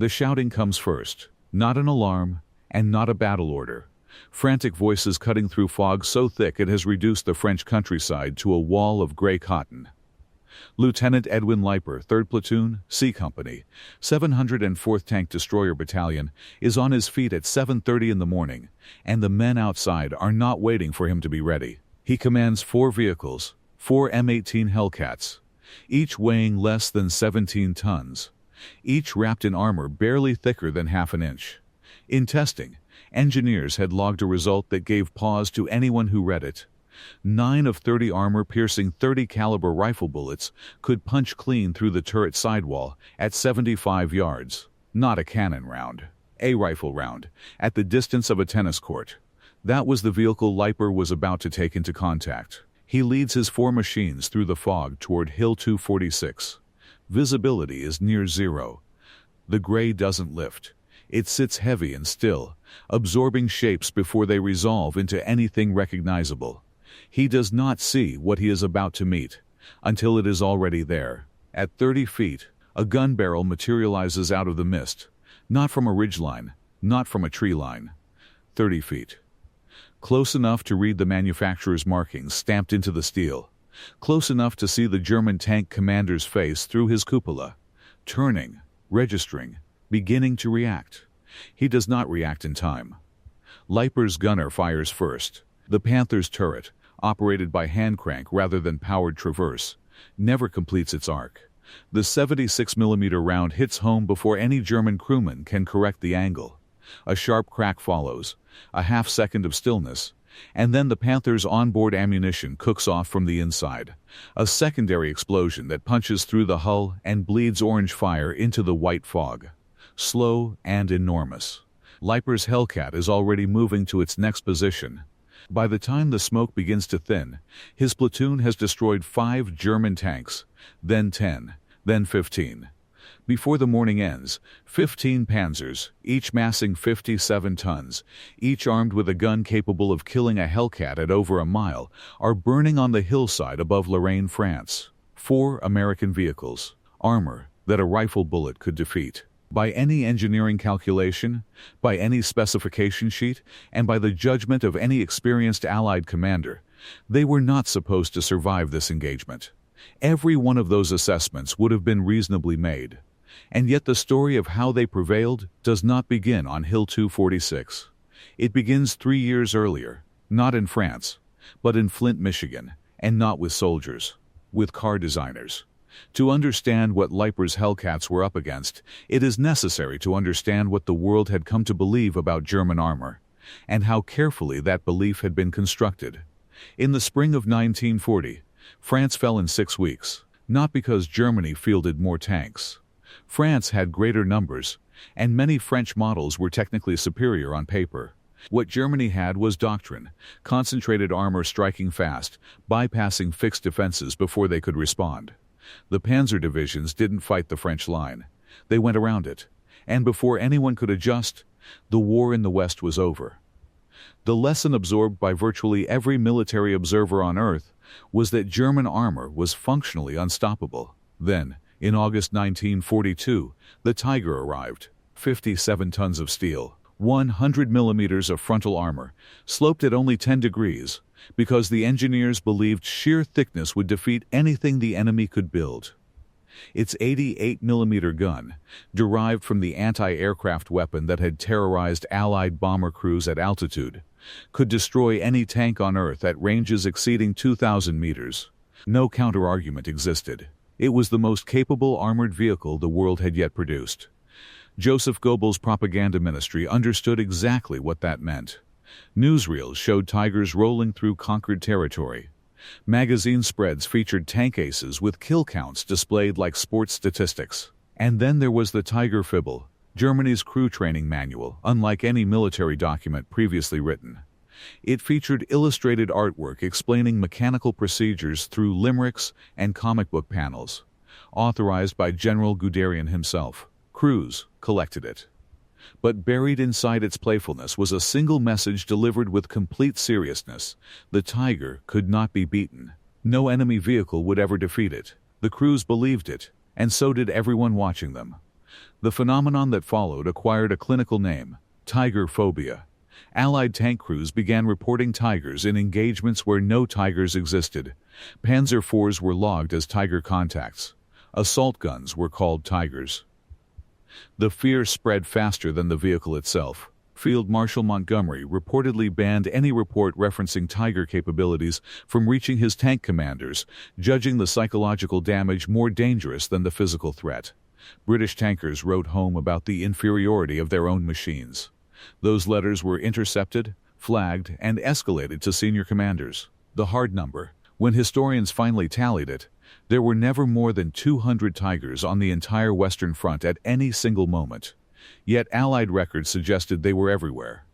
The shouting comes first, not an alarm, and not a battle order. Frantic voices cutting through fog so thick it has reduced the French countryside to a wall of gray cotton. Lieutenant Edwin Leiper, 3rd Platoon, C Company, 704th Tank Destroyer Battalion, is on his feet at 7:30 in the morning, and the men outside are not waiting for him to be ready. He commands 4 vehicles, 4 M18 Hellcats, each weighing less than 17 tons, each wrapped in armor barely thicker than half an inch. In testing, engineers had logged a result that gave pause to anyone who read it. 9 of 30 armor-piercing .30 caliber rifle bullets could punch clean through the turret sidewall at 75 yards. Not a cannon round, a rifle round, at the distance of a tennis court. That was the vehicle Leiper was about to take into contact. He leads his 4 machines through the fog toward Hill 246. Visibility is near zero. The gray doesn't lift. It sits heavy and still, absorbing shapes before they resolve into anything recognizable. He does not see what he is about to meet, until it is already there. At 30 feet, a gun barrel materializes out of the mist, not from a ridgeline, not from a tree line. 30 feet. Close enough to read the manufacturer's markings stamped into the steel. Close enough to see the German tank commander's face through his cupola. Turning, registering, beginning to react. He does not react in time. Leiper's gunner fires first. The Panther's turret, operated by hand crank rather than powered traverse, never completes its arc. The 76mm round hits home before any German crewman can correct the angle. A sharp crack follows, a half second of stillness, and then the Panther's onboard ammunition cooks off from the inside. A secondary explosion that punches through the hull and bleeds orange fire into the white fog. Slow and enormous. Leiper's Hellcat is already moving to its next position. By the time the smoke begins to thin, his platoon has destroyed 5 German tanks, then 10, then 15. Before the morning ends, 15 Panzers, each massing 57 tons, each armed with a gun capable of killing a Hellcat at over a mile, are burning on the hillside above Lorraine, France. 4 American vehicles, armor that a rifle bullet could defeat. By any engineering calculation, by any specification sheet, and by the judgment of any experienced Allied commander, they were not supposed to survive this engagement. Every one of those assessments would have been reasonably made. And yet the story of how they prevailed does not begin on Hill 246. It begins 3 years earlier, not in France, but in Flint, Michigan, and not with soldiers, with car designers. To understand what Leiper's Hellcats were up against, it is necessary to understand what the world had come to believe about German armor, and how carefully that belief had been constructed. In the spring of 1940, France fell in 6 weeks, not because Germany fielded more tanks. France had greater numbers, and many French models were technically superior on paper. What Germany had was doctrine, concentrated armor striking fast, bypassing fixed defenses before they could respond. The panzer divisions didn't fight the French line. They went around it, and before anyone could adjust, the war in the West was over. The lesson absorbed by virtually every military observer on Earth was that German armor was functionally unstoppable. Then, in August 1942, the Tiger arrived. 57 tons of steel, 100 millimeters of frontal armor, sloped at only 10 degrees, because the engineers believed sheer thickness would defeat anything the enemy could build. Its 88mm gun, derived from the anti-aircraft weapon that had terrorized Allied bomber crews at altitude, could destroy any tank on Earth at ranges exceeding 2,000 meters. No counter-argument existed. It was the most capable armored vehicle the world had yet produced. Joseph Goebbels' propaganda ministry understood exactly what that meant. Newsreels showed Tigers rolling through conquered territory. Magazine spreads featured tank aces with kill counts displayed like sports statistics. And then there was the Tiger Fibble, Germany's crew training manual, unlike any military document previously written. It featured illustrated artwork explaining mechanical procedures through limericks and comic book panels, authorized by General Guderian himself. Crews collected it. But buried inside its playfulness was a single message delivered with complete seriousness. The Tiger could not be beaten. No enemy vehicle would ever defeat it. The crews believed it, and so did everyone watching them. The phenomenon that followed acquired a clinical name: tiger phobia. Allied tank crews began reporting tigers in engagements where no tigers existed. Panzer IVs were logged as tiger contacts. Assault guns were called tigers. The fear spread faster than the vehicle itself. Field Marshal Montgomery reportedly banned any report referencing tiger capabilities from reaching his tank commanders, judging the psychological damage more dangerous than the physical threat. British tankers wrote home about the inferiority of their own machines. Those letters were intercepted, flagged, and escalated to senior commanders. The hard number: when historians finally tallied it, there were never more than 200 Tigers on the entire Western Front at any single moment. Yet Allied records suggested they were everywhere.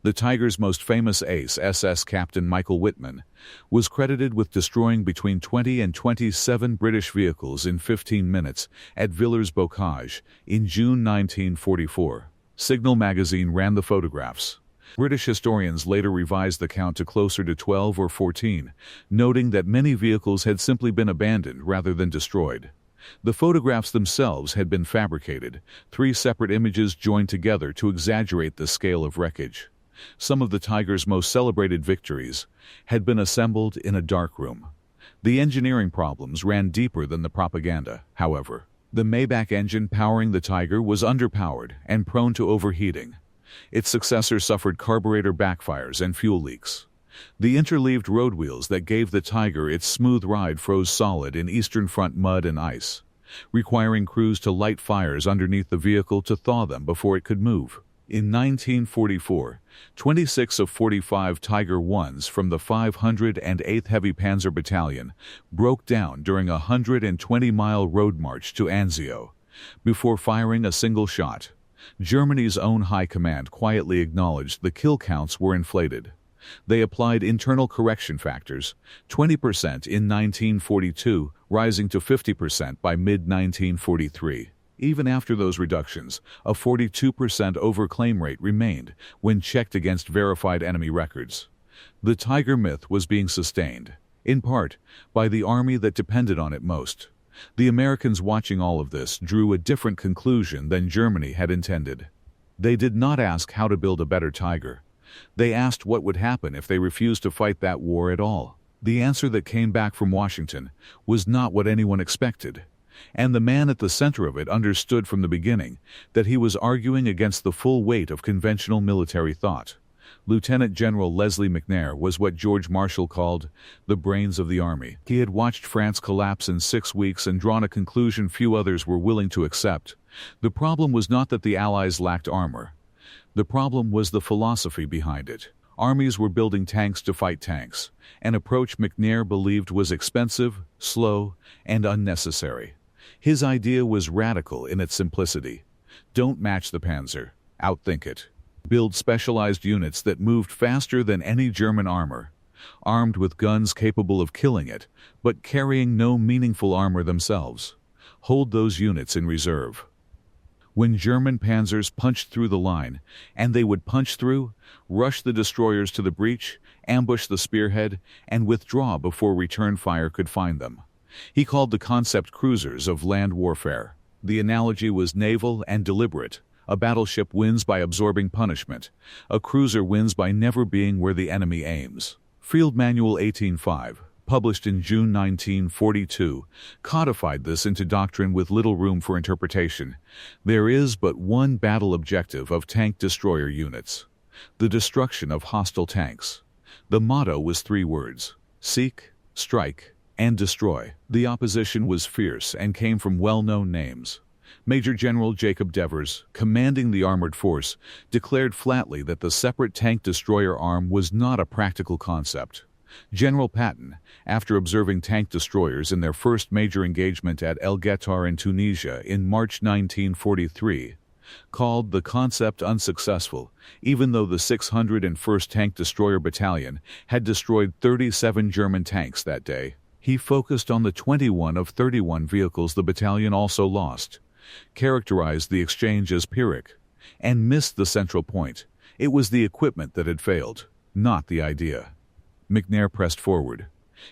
The Tiger's most famous ace, SS Captain Michael Whitman, was credited with destroying between 20 and 27 British vehicles in 15 minutes at Villers-Bocage in June 1944. Signal magazine ran the photographs. British historians later revised the count to closer to 12 or 14, noting that many vehicles had simply been abandoned rather than destroyed. The photographs themselves had been fabricated, 3 separate images joined together to exaggerate the scale of wreckage. Some of the Tiger's most celebrated victories had been assembled in a darkroom. The engineering problems ran deeper than the propaganda, however. The Maybach engine powering the Tiger was underpowered and prone to overheating. Its successor suffered carburetor backfires and fuel leaks. The interleaved road wheels that gave the Tiger its smooth ride froze solid in Eastern Front mud and ice, requiring crews to light fires underneath the vehicle to thaw them before it could move. In 1944, 26 of 45 Tiger Is from the 508th Heavy Panzer Battalion broke down during a 120-mile road march to Anzio. Before firing a single shot, Germany's own high command quietly acknowledged the kill counts were inflated. They applied internal correction factors, 20% in 1942, rising to 50% by mid-1943. Even after those reductions, a 42% overclaim rate remained when checked against verified enemy records. The Tiger myth was being sustained, in part, by the army that depended on it most. The Americans watching all of this drew a different conclusion than Germany had intended. They did not ask how to build a better Tiger. They asked what would happen if they refused to fight that war at all. The answer that came back from Washington was not what anyone expected, and the man at the center of it understood from the beginning that he was arguing against the full weight of conventional military thought. Lieutenant General Leslie McNair was what George Marshall called the brains of the army. He had watched France collapse in 6 weeks and drawn a conclusion few others were willing to accept. The problem was not that the Allies lacked armor. The problem was the philosophy behind it. Armies were building tanks to fight tanks, an approach McNair believed was expensive, slow, and unnecessary. His idea was radical in its simplicity. Don't match the Panzer, outthink it. Build specialized units that moved faster than any German armor, armed with guns capable of killing it, but carrying no meaningful armor themselves. Hold those units in reserve. When German panzers punched through the line, and they would punch through, rush the destroyers to the breach, ambush the spearhead, and withdraw before return fire could find them. He called the concept cruisers of land warfare. The analogy was naval and deliberate. A battleship wins by absorbing punishment. A cruiser wins by never being where the enemy aims. Field Manual 18.5, published in June 1942, codified this into doctrine with little room for interpretation. There is but one battle objective of tank destroyer units: the destruction of hostile tanks. The motto was 3 words: seek, strike, and destroy. The opposition was fierce and came from well-known names. Major General Jacob Devers, commanding the armored force, declared flatly that the separate tank destroyer arm was not a practical concept. General Patton, after observing tank destroyers in their first major engagement at El Ghettar in Tunisia in March 1943, called the concept unsuccessful, even though the 601st Tank Destroyer Battalion had destroyed 37 German tanks that day. He focused on the 21 of 31 vehicles the battalion also lost, characterized the exchange as Pyrrhic, and missed the central point. It was the equipment that had failed, not the idea. McNair pressed forward.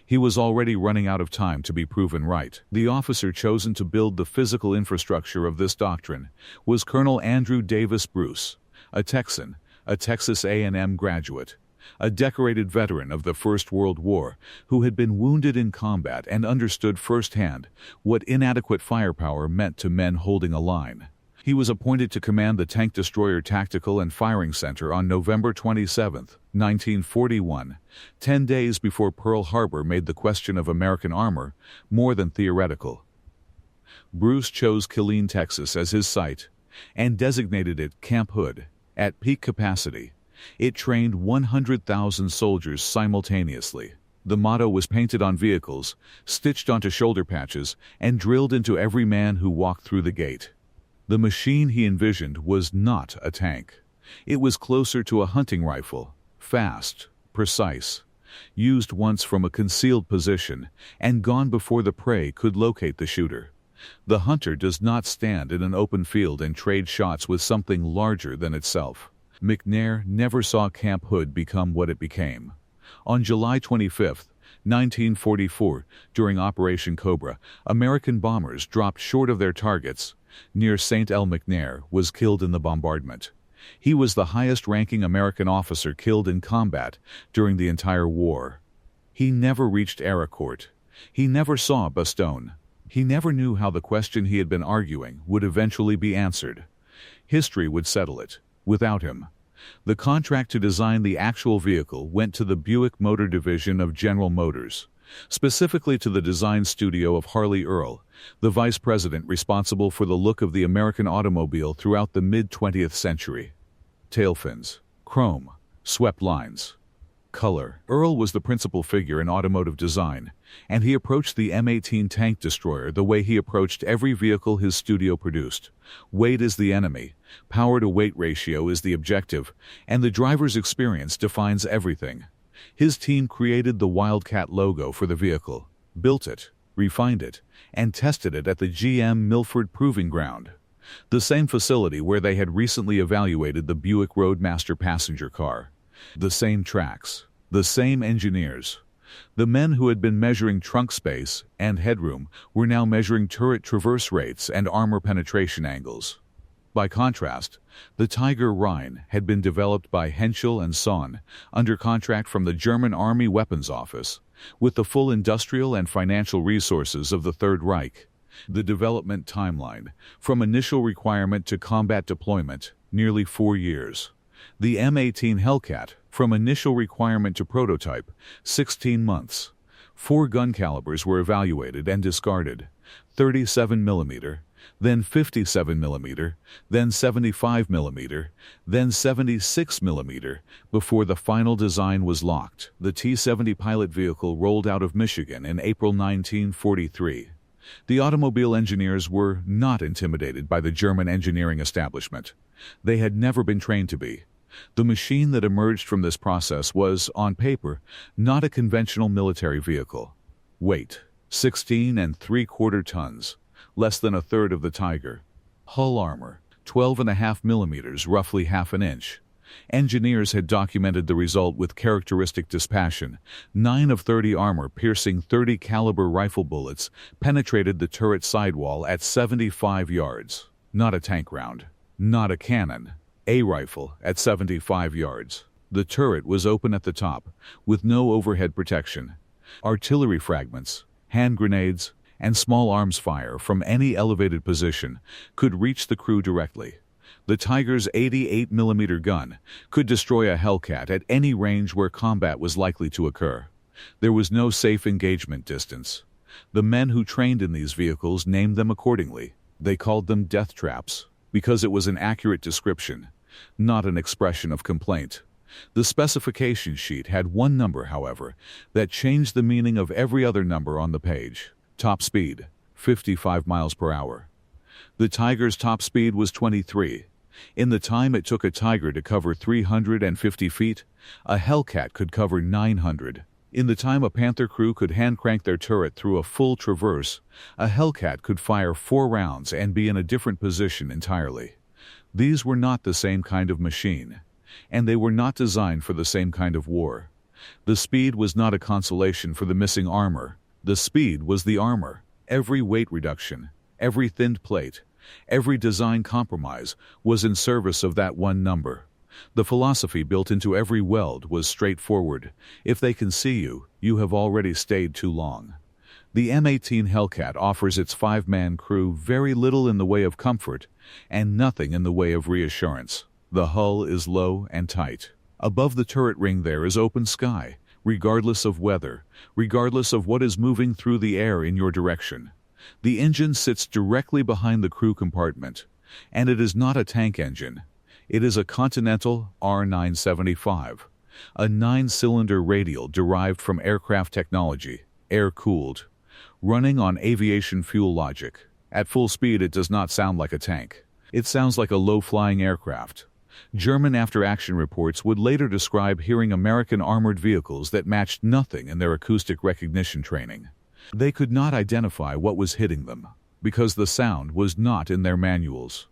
He was already running out of time to be proven right. The officer chosen to build the physical infrastructure of this doctrine was Colonel Andrew Davis Bruce, a Texan, a Texas A&M graduate, a decorated veteran of the First World War who had been wounded in combat and understood firsthand what inadequate firepower meant to men holding a line. He was appointed to command the Tank Destroyer Tactical and Firing Center on November 27, 1941, 10 days before Pearl Harbor made the question of American armor more than theoretical. Bruce chose Killeen, Texas as his site and designated it Camp Hood. At peak capacity, it trained 100,000 soldiers simultaneously. The motto was painted on vehicles, stitched onto shoulder patches, and drilled into every man who walked through the gate. The machine he envisioned was not a tank. It was closer to a hunting rifle, fast, precise, used once from a concealed position, and gone before the prey could locate the shooter. The hunter does not stand in an open field and trade shots with something larger than itself. McNair never saw Camp Hood become what it became. On July 25, 1944, during Operation Cobra, American bombers dropped short of their targets. Near St. El McNair was killed in the bombardment. He was the highest-ranking American officer killed in combat during the entire war. He never reached Arracourt. He never saw Bastogne. He never knew how the question he had been arguing would eventually be answered. History would settle it, without him. The contract to design the actual vehicle went to the Buick Motor Division of General Motors, specifically to the design studio of Harley Earl, the vice president responsible for the look of the American automobile throughout the mid-20th century. Tail fins, chrome, swept lines, color. Earl was the principal figure in automotive design, and he approached the M18 tank destroyer the way he approached every vehicle his studio produced. Weight is the enemy, power-to-weight ratio is the objective, and the driver's experience defines everything. His team created the Wildcat logo for the vehicle, built it, refined it, and tested it at the GM Milford Proving Ground, the same facility where they had recently evaluated the Buick Roadmaster passenger car. The same tracks, the same engineers. The men who had been measuring trunk space and headroom were now measuring turret traverse rates and armor penetration angles. By contrast, the Tiger Rhine had been developed by Henschel and Sohn under contract from the German Army Weapons Office, with the full industrial and financial resources of the Third Reich. The development timeline, from initial requirement to combat deployment, nearly 4 years. The M18 Hellcat, from initial requirement to prototype, 16 months. 4 gun calibers were evaluated and discarded: 37mm, then 57mm, then 75mm, then 76mm, before the final design was locked. The T-70 pilot vehicle rolled out of Michigan in April 1943. The automobile engineers were not intimidated by the German engineering establishment. They had never been trained to be. The machine that emerged from this process was, on paper, not a conventional military vehicle. Weight, 16 3/4 tons, less than a third of the Tiger. Hull armor, 12.5mm, roughly half an inch. Engineers had documented the result with characteristic dispassion. 9 of 30 armor-piercing .30 caliber rifle bullets penetrated the turret sidewall at 75 yards. Not a tank round. Not a cannon. A rifle at 75 yards. The turret was open at the top, with no overhead protection. Artillery fragments, hand grenades, and small arms fire from any elevated position could reach the crew directly. The Tiger's 88mm gun could destroy a Hellcat at any range where combat was likely to occur. There was no safe engagement distance. The men who trained in these vehicles named them accordingly. They called them death traps, because it was an accurate description, not an expression of complaint. The specification sheet had one number, however, that changed the meaning of every other number on the page. Top speed, 55 miles per hour. The Tiger's top speed was 23. In the time it took a Tiger to cover 350 feet, a Hellcat could cover 900. In the time a Panther crew could hand-crank their turret through a full traverse, a Hellcat could fire 4 rounds and be in a different position entirely. These were not the same kind of machine, and they were not designed for the same kind of war. The speed was not a consolation for the missing armor. The speed was the armor. Every weight reduction, every thinned plate, every design compromise was in service of that one number. The philosophy built into every weld was straightforward. If they can see you, you have already stayed too long. The M18 Hellcat offers its 5-man crew very little in the way of comfort and nothing in the way of reassurance. The hull is low and tight. Above the turret ring there is open sky, regardless of weather, regardless of what is moving through the air in your direction. The engine sits directly behind the crew compartment, and it is not a tank engine. It is a Continental R975, a 9-cylinder radial derived from aircraft technology, air-cooled, running on aviation fuel logic. At full speed it does not sound like a tank. It sounds like a low-flying aircraft. German after-action reports would later describe hearing American armored vehicles that matched nothing in their acoustic recognition training. They could not identify what was hitting them, because the sound was not in their manuals.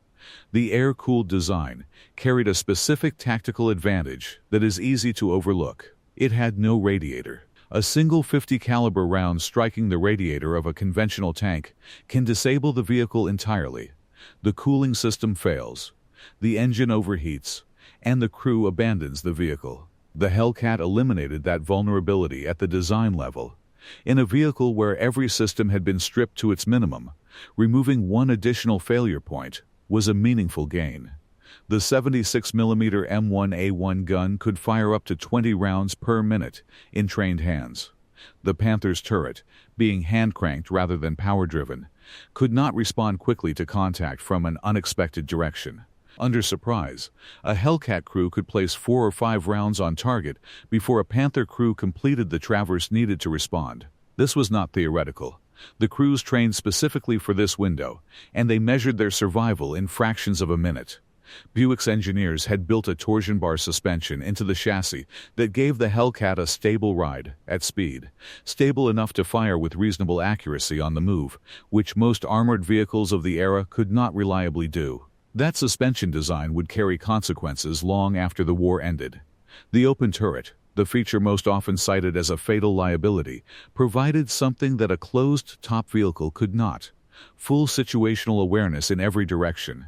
The air-cooled design carried a specific tactical advantage that is easy to overlook. It had no radiator. A single .50 caliber round striking the radiator of a conventional tank can disable the vehicle entirely. The cooling system fails, the engine overheats, and the crew abandons the vehicle. The Hellcat eliminated that vulnerability at the design level. In a vehicle where every system had been stripped to its minimum, removing one additional failure point was a meaningful gain. The 76mm M1A1 gun could fire up to 20 rounds per minute in trained hands. The Panther's turret, being hand-cranked rather than power-driven, could not respond quickly to contact from an unexpected direction. Under surprise, a Hellcat crew could place 4 or 5 rounds on target before a Panther crew completed the traverse needed to respond. This was not theoretical. The crews trained specifically for this window, and they measured their survival in fractions of a minute. Buick's engineers had built a torsion bar suspension into the chassis that gave the Hellcat a stable ride at speed, stable enough to fire with reasonable accuracy on the move, which most armored vehicles of the era could not reliably do. That suspension design would carry consequences long after the war ended. The open turret, the feature most often cited as a fatal liability, provided something that a closed-top vehicle could not: full situational awareness in every direction.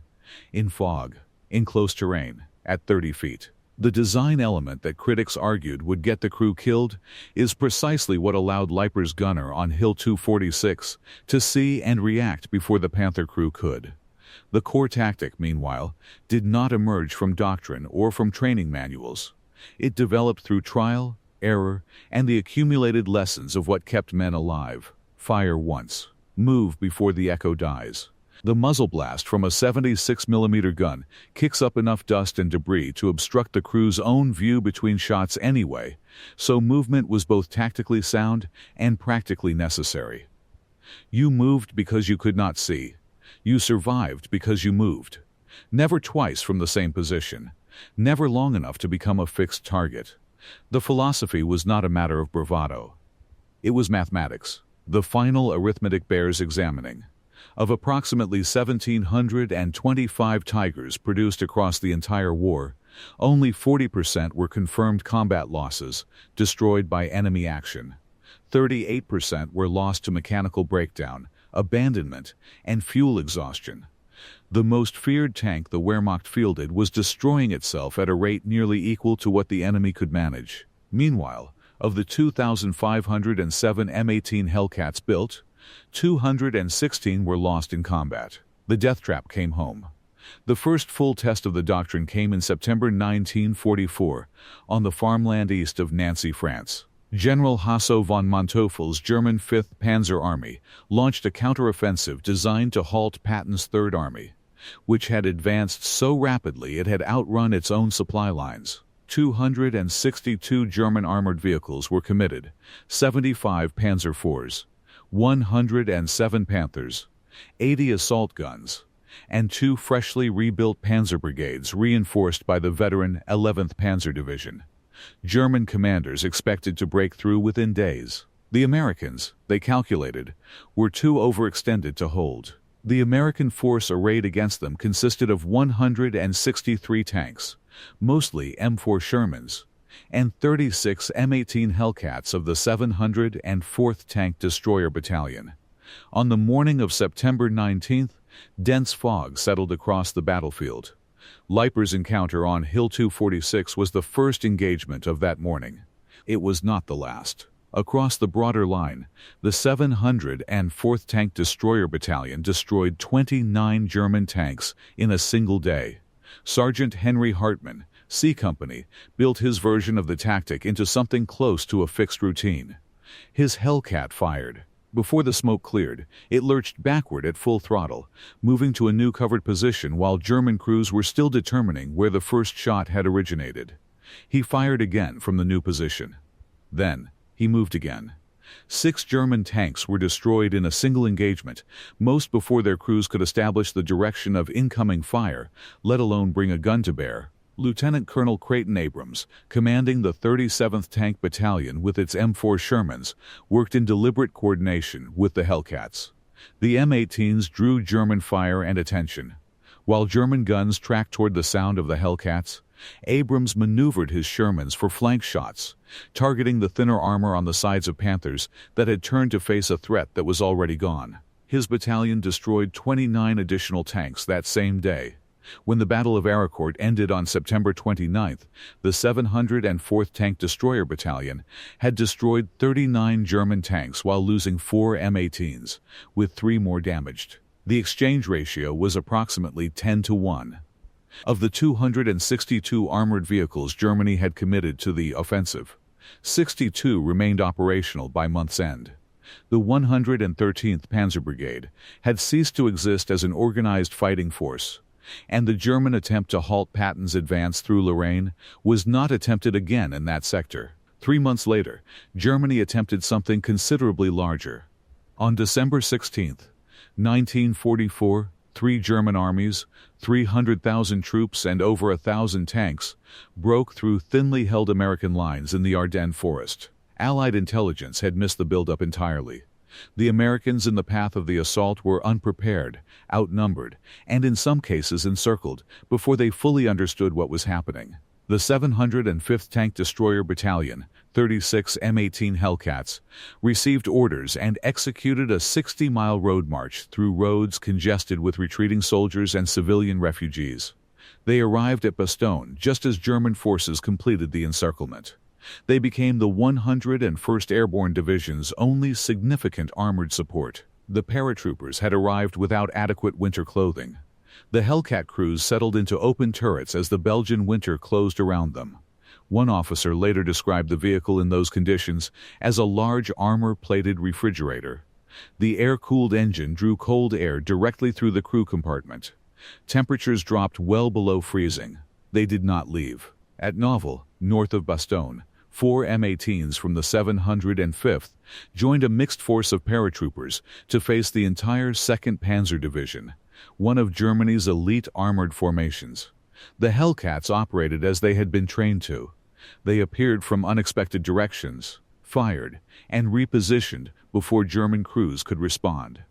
In fog, in close terrain, at 30 feet. The design element that critics argued would get the crew killed is precisely what allowed Leiper's gunner on Hill 246 to see and react before the Panther crew could. The core tactic, meanwhile, did not emerge from doctrine or from training manuals. It developed through trial, error, and the accumulated lessons of what kept men alive. Fire once. Move before the echo dies. The muzzle blast from a 76mm gun kicks up enough dust and debris to obstruct the crew's own view between shots anyway, so movement was both tactically sound and practically necessary. You moved because you could not see. You survived because you moved. Never twice from the same position. Never long enough to become a fixed target. The philosophy was not a matter of bravado. It was mathematics. The final arithmetic bears examining. Of approximately 1,725 Tigers produced across the entire war, only 40% were confirmed combat losses, destroyed by enemy action. 38% were lost to mechanical breakdown, abandonment, and fuel exhaustion. The most feared tank the Wehrmacht fielded was destroying itself at a rate nearly equal to what the enemy could manage. Meanwhile, of the 2,507 M18 Hellcats built, 216 were lost in combat. The death trap came home. The first full test of the doctrine came in September 1944 on the farmland east of Nancy, France. General Hasso von Manteuffel's German 5th Panzer Army launched a counteroffensive designed to halt Patton's Third Army, which had advanced so rapidly it had outrun its own supply lines. 262 German armored vehicles were committed, 75 Panzer IVs, 107 Panthers, 80 assault guns, and 2 freshly rebuilt Panzer brigades reinforced by the veteran 11th Panzer Division. German commanders expected to break through within days. The Americans, they calculated, were too overextended to hold. The American force arrayed against them consisted of 163 tanks, mostly M4 Shermans, and 36 M18 Hellcats of the 704th Tank Destroyer Battalion. On the morning of September 19th, dense fog settled across the battlefield. Leiper's encounter on Hill 246 was the first engagement of that morning. It was not the last. Across the broader line, the 704th Tank Destroyer Battalion destroyed 29 German tanks in a single day. Sergeant Henry Hartmann, C Company, built his version of the tactic into something close to a fixed routine. His Hellcat fired. Before the smoke cleared, it lurched backward at full throttle, moving to a new covered position while German crews were still determining where the first shot had originated. He fired again from the new position. Then, he moved again. 6 German tanks were destroyed in a single engagement, most before their crews could establish the direction of incoming fire, let alone bring a gun to bear. Lieutenant Colonel Creighton Abrams, commanding the 37th Tank Battalion with its M4 Shermans, worked in deliberate coordination with the Hellcats. The M18s drew German fire and attention. While German guns tracked toward the sound of the Hellcats, Abrams maneuvered his Shermans for flank shots, targeting the thinner armor on the sides of Panthers that had turned to face a threat that was already gone. His battalion destroyed 29 additional tanks that same day. When the Battle of Arracourt ended on September 29th, the 704th Tank Destroyer Battalion had destroyed 39 German tanks while losing 4 M18s, with 3 more damaged. The exchange ratio was approximately 10-1. Of the 262 armored vehicles Germany had committed to the offensive, 62 remained operational by month's end. The 113th Panzer Brigade had ceased to exist as an organized fighting force, and the German attempt to halt Patton's advance through Lorraine was not attempted again in that sector. 3 months later, Germany attempted something considerably larger. On December 16, 1944, 3 German armies, 300,000 troops, and over 1,000 tanks broke through thinly held American lines in the Ardennes forest. Allied intelligence had missed the buildup entirely. The Americans in the path of the assault were unprepared, outnumbered, and in some cases encircled before they fully understood what was happening. The 705th Tank Destroyer Battalion, 36 M18 Hellcats, received orders and executed a 60-mile road march through roads congested with retreating soldiers and civilian refugees. They arrived at Bastogne just as German forces completed the encirclement. They became the 101st Airborne Division's only significant armored support. The paratroopers had arrived without adequate winter clothing. The Hellcat crews settled into open turrets as the Belgian winter closed around them. One officer later described the vehicle in those conditions as a large armor-plated refrigerator. The air-cooled engine drew cold air directly through the crew compartment. Temperatures dropped well below freezing. They did not leave. At Novel, north of Bastogne, 4 M18s from the 705th joined a mixed force of paratroopers to face the entire 2nd Panzer Division, one of Germany's elite armored formations. The Hellcats operated as they had been trained to. They appeared from unexpected directions, fired, and repositioned before German crews could respond.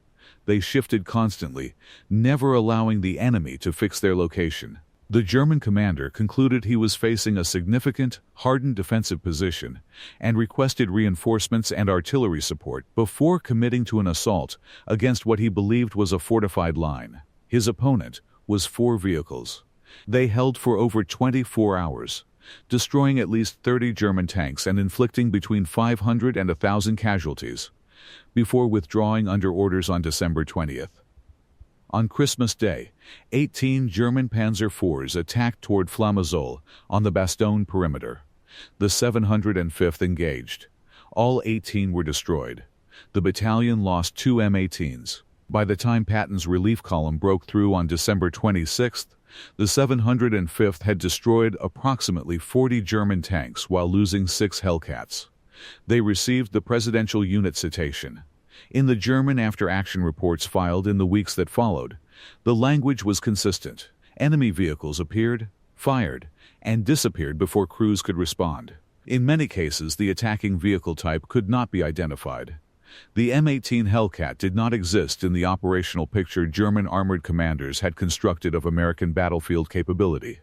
They shifted constantly, never allowing the enemy to fix their location. The German commander concluded he was facing a significant, hardened defensive position and requested reinforcements and artillery support before committing to an assault against what he believed was a fortified line. His opponent was 4 vehicles. They held for over 24 hours, destroying at least 30 German tanks and inflicting between 500 and 1,000 casualties, before withdrawing under orders on December 20th. On Christmas Day, 18 German Panzer IVs attacked toward Flamazole on the Bastogne perimeter. The 705th engaged. All 18 were destroyed. The battalion lost 2 M18s. By the time Patton's relief column broke through on December 26th, the 705th had destroyed approximately 40 German tanks while losing 6 Hellcats. They received the Presidential Unit Citation. In the German after-action reports filed in the weeks that followed, the language was consistent. Enemy vehicles appeared, fired, and disappeared before crews could respond. In many cases, the attacking vehicle type could not be identified. The M18 Hellcat did not exist in the operational picture German armored commanders had constructed of American battlefield capability.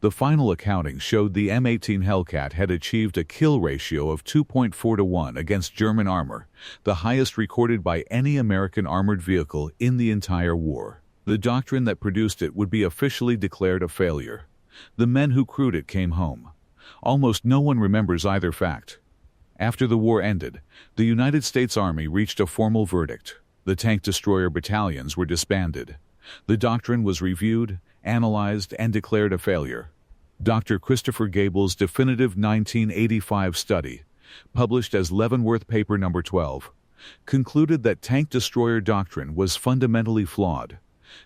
The final accounting showed the M18 Hellcat had achieved a kill ratio of 2.4 to 1 against German armor, the highest recorded by any American armored vehicle in the entire war. The doctrine that produced it would be officially declared a failure. The men who crewed it came home. Almost no one remembers either fact. After the war ended, the United States Army reached a formal verdict. The tank destroyer battalions were disbanded. The doctrine was reviewed, analyzed, and declared a failure. Dr. Christopher Gable's definitive 1985 study, published as Leavenworth Paper No. 12, concluded that tank destroyer doctrine was fundamentally flawed,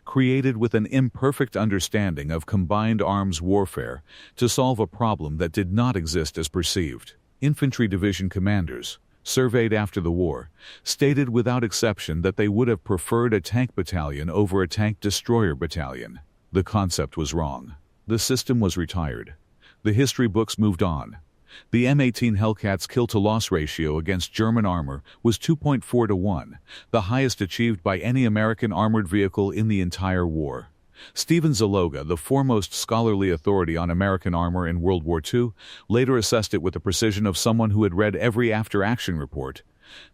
created with an imperfect understanding of combined arms warfare to solve a problem that did not exist as perceived. Infantry division commanders, surveyed after the war, stated without exception that they would have preferred a tank battalion over a tank destroyer battalion. The concept was wrong. The system was retired. The history books moved on. The M18 Hellcat's kill-to-loss ratio against German armor was 2.4 to 1, the highest achieved by any American armored vehicle in the entire war. Stephen Zaloga, the foremost scholarly authority on American armor in World War II, later assessed it with the precision of someone who had read every after-action report.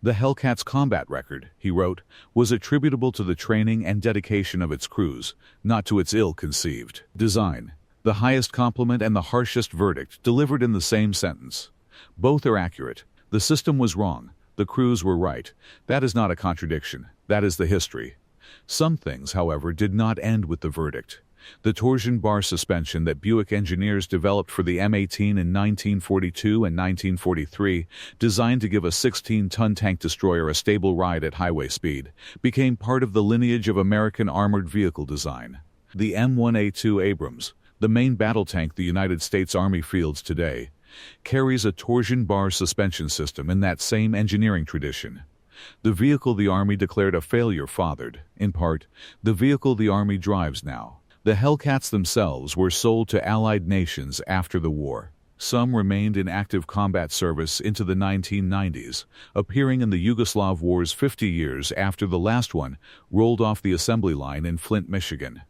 The Hellcat's combat record, he wrote, was attributable to the training and dedication of its crews, not to its ill-conceived design. The highest compliment and the harshest verdict delivered in the same sentence. Both are accurate. The system was wrong. The crews were right. That is not a contradiction. That is the history. Some things, however, did not end with the verdict. The torsion bar suspension that Buick engineers developed for the M18 in 1942 and 1943, designed to give a 16-ton tank destroyer a stable ride at highway speed, became part of the lineage of American armored vehicle design. The M1A2 Abrams, the main battle tank the United States Army fields today, carries a torsion bar suspension system in that same engineering tradition. The vehicle the Army declared a failure fathered, in part, the vehicle the Army drives now. The Hellcats themselves were sold to Allied nations after the war. Some remained in active combat service into the 1990s, appearing in the Yugoslav wars 50 years after the last one rolled off the assembly line in Flint, Michigan.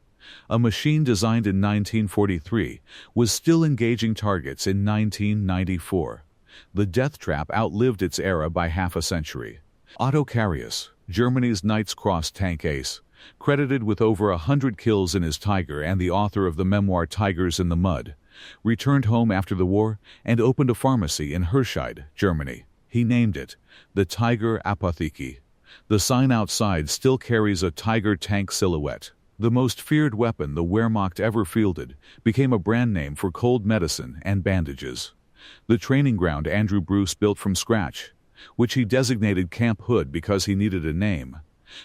A machine designed in 1943 was still engaging targets in 1994. The death trap outlived its era by half a century. Otto Carius, Germany's Knight's Cross tank ace, credited with over 100 kills in his Tiger and the author of the memoir Tigers in the Mud, returned home after the war and opened a pharmacy in Herscheid, Germany. He named it the Tiger Apotheke. The sign outside still carries a Tiger tank silhouette. The most feared weapon the Wehrmacht ever fielded became a brand name for cold medicine and bandages. The training ground Andrew Bruce built from scratch, which he designated Camp Hood because he needed a name,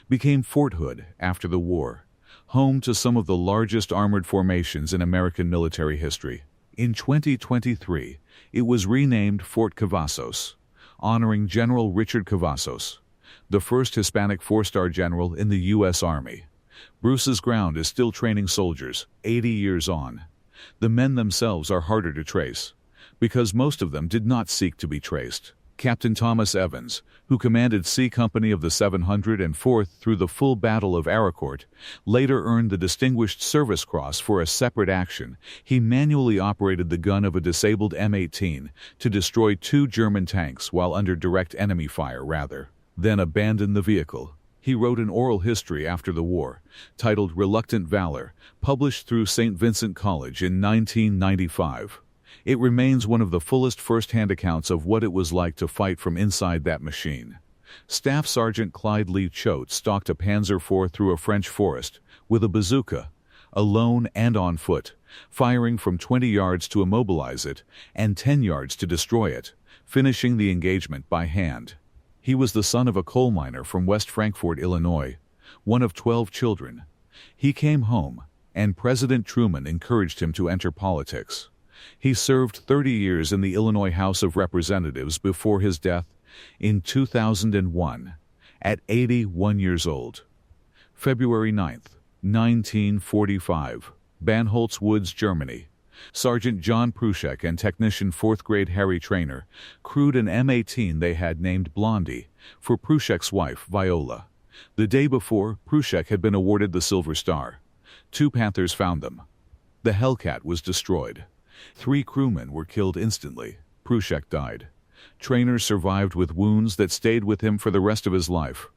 became Fort Hood after the war, home to some of the largest armored formations in American military history. In 2023, it was renamed Fort Cavazos, honoring General Richard Cavazos, the first Hispanic four-star general in the U.S. Army. Bruce's ground is still training soldiers, 80 years on. The men themselves are harder to trace, because most of them did not seek to be traced. Captain Thomas Evans, who commanded C Company of the 704th through the full Battle of Arracourt, later earned the Distinguished Service Cross for a separate action. He manually operated the gun of a disabled M18 to destroy 2 German tanks while under direct enemy fire, then abandoned the vehicle. He wrote an oral history after the war, titled Reluctant Valor, published through St. Vincent College in 1995. It remains one of the fullest first-hand accounts of what it was like to fight from inside that machine. Staff Sergeant Clyde Lee Choate stalked a Panzer IV through a French forest with a bazooka, alone and on foot, firing from 20 yards to immobilize it and 10 yards to destroy it, finishing the engagement by hand. He was the son of a coal miner from West Frankfort, Illinois, one of 12 children. He came home, and President Truman encouraged him to enter politics. He served 30 years in the Illinois House of Representatives before his death in 2001, at 81 years old. February 9, 1945, Banholz Woods, Germany. Sergeant John Pruszek and technician 4th grade Harry Trainer crewed an M18 they had named Blondie for Pruszek's wife, Viola. The day before, Pruszek had been awarded the Silver Star. 2 Panthers found them. The Hellcat was destroyed. 3 crewmen were killed instantly. Pruszek died. Trainer survived with wounds that stayed with him for the rest of his life.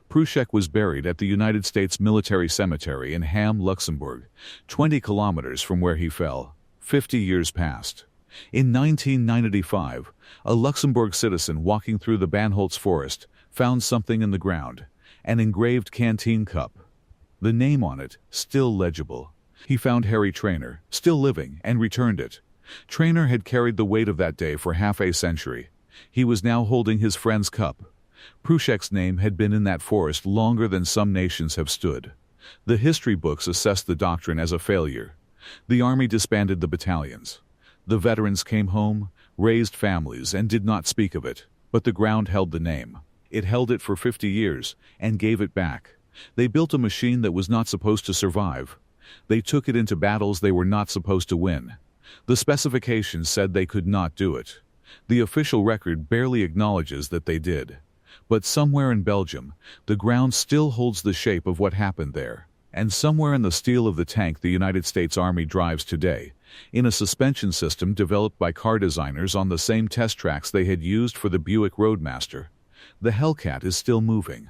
Pruszek was buried at the United States Military Cemetery in Ham, Luxembourg, 20 kilometers from where he fell. 50 years passed. In 1995, a Luxembourg citizen walking through the Banholz forest found something in the ground, an engraved canteen cup. The name on it, still legible. He found Harry Trainer, still living, and returned it. Trainer had carried the weight of that day for half a century. He was now holding his friend's cup. Pruszek's name had been in that forest longer than some nations have stood. The history books assessed the doctrine as a failure. The army disbanded the battalions. The veterans came home, raised families, and did not speak of it, but the ground held the name. It held it for 50 years, and gave it back. They built a machine that was not supposed to survive. They took it into battles they were not supposed to win. The specifications said they could not do it. The official record barely acknowledges that they did. But somewhere in Belgium, the ground still holds the shape of what happened there. And somewhere in the steel of the tank the United States Army drives today, in a suspension system developed by car designers on the same test tracks they had used for the Buick Roadmaster, the Hellcat is still moving.